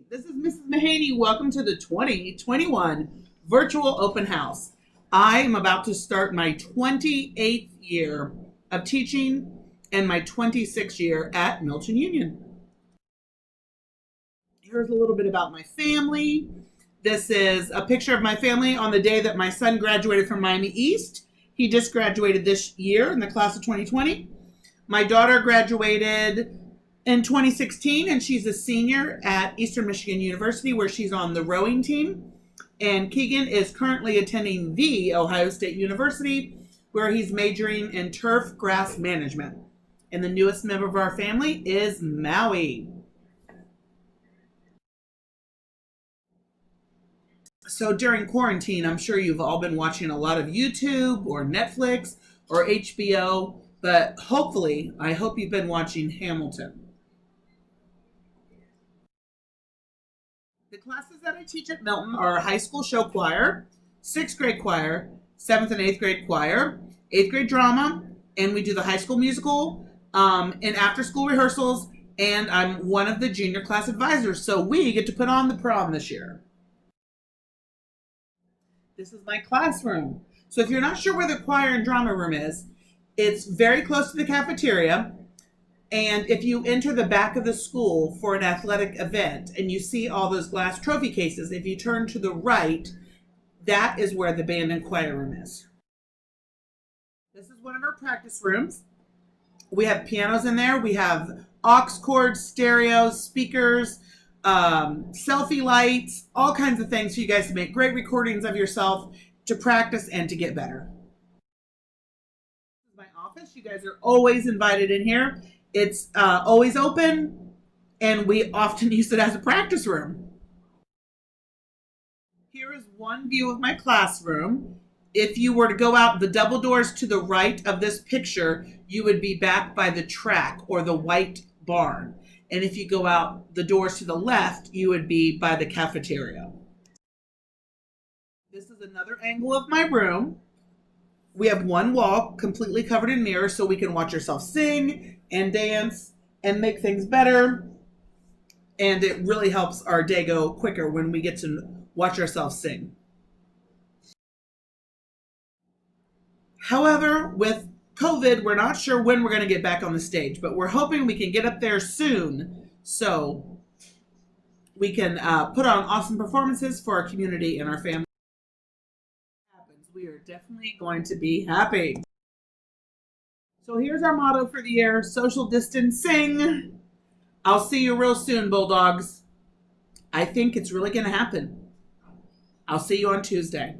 This is Mrs. Mahaney. Welcome to the 2021 virtual open house. I am about to start my 28th year of teaching and my 26th year at Milton-Union. Here's a little bit about my family. This is a picture of my family on the day that my son graduated from Miami East. He just graduated this year in the class of 2020. My daughter graduated in 2016, and she's a senior at Eastern Michigan University, where she's on the rowing team. And Keegan is currently attending the Ohio State University, where he's majoring in turf grass management. And the newest member of our family is Maui. So during quarantine, I'm sure you've all been watching a lot of YouTube or Netflix or HBO, but I hope you've been watching Hamilton. The classes that I teach at Milton are high school show choir, 6th grade choir, 7th and 8th grade choir, 8th grade drama, and we do the high school musical and after school rehearsals, and I'm one of the junior class advisors, so we get to put on the prom this year. This is my classroom. So if you're not sure where the choir and drama room is, it's very close to the cafeteria. And if you enter the back of the school for an athletic event and you see all those glass trophy cases, if you turn to the right, that is where the band and choir room is. This is one of our practice rooms. We have pianos in there. We have aux cords, stereos, speakers, selfie lights, all kinds of things for you guys to make great recordings of yourself, to practice and to get better. This is my office. You guys are always invited in here. It's always open, and we often use it as a practice room. Here is one view of my classroom. If you were to go out the double doors to the right of this picture, you would be back by the track or the white barn. And if you go out the doors to the left, you would be by the cafeteria. This is another angle of my room. We have one wall completely covered in mirrors so we can watch ourselves sing and dance and make things better. And it really helps our day go quicker when we get to watch ourselves sing. However, with COVID, we're not sure when we're going to get back on the stage, but we're hoping we can get up there soon so we can put on awesome performances for our community and our family. We are definitely going to be happy. So here's our motto for the year: social distancing. I'll see you real soon, Bulldogs. I think it's really going to happen. I'll see you on Tuesday.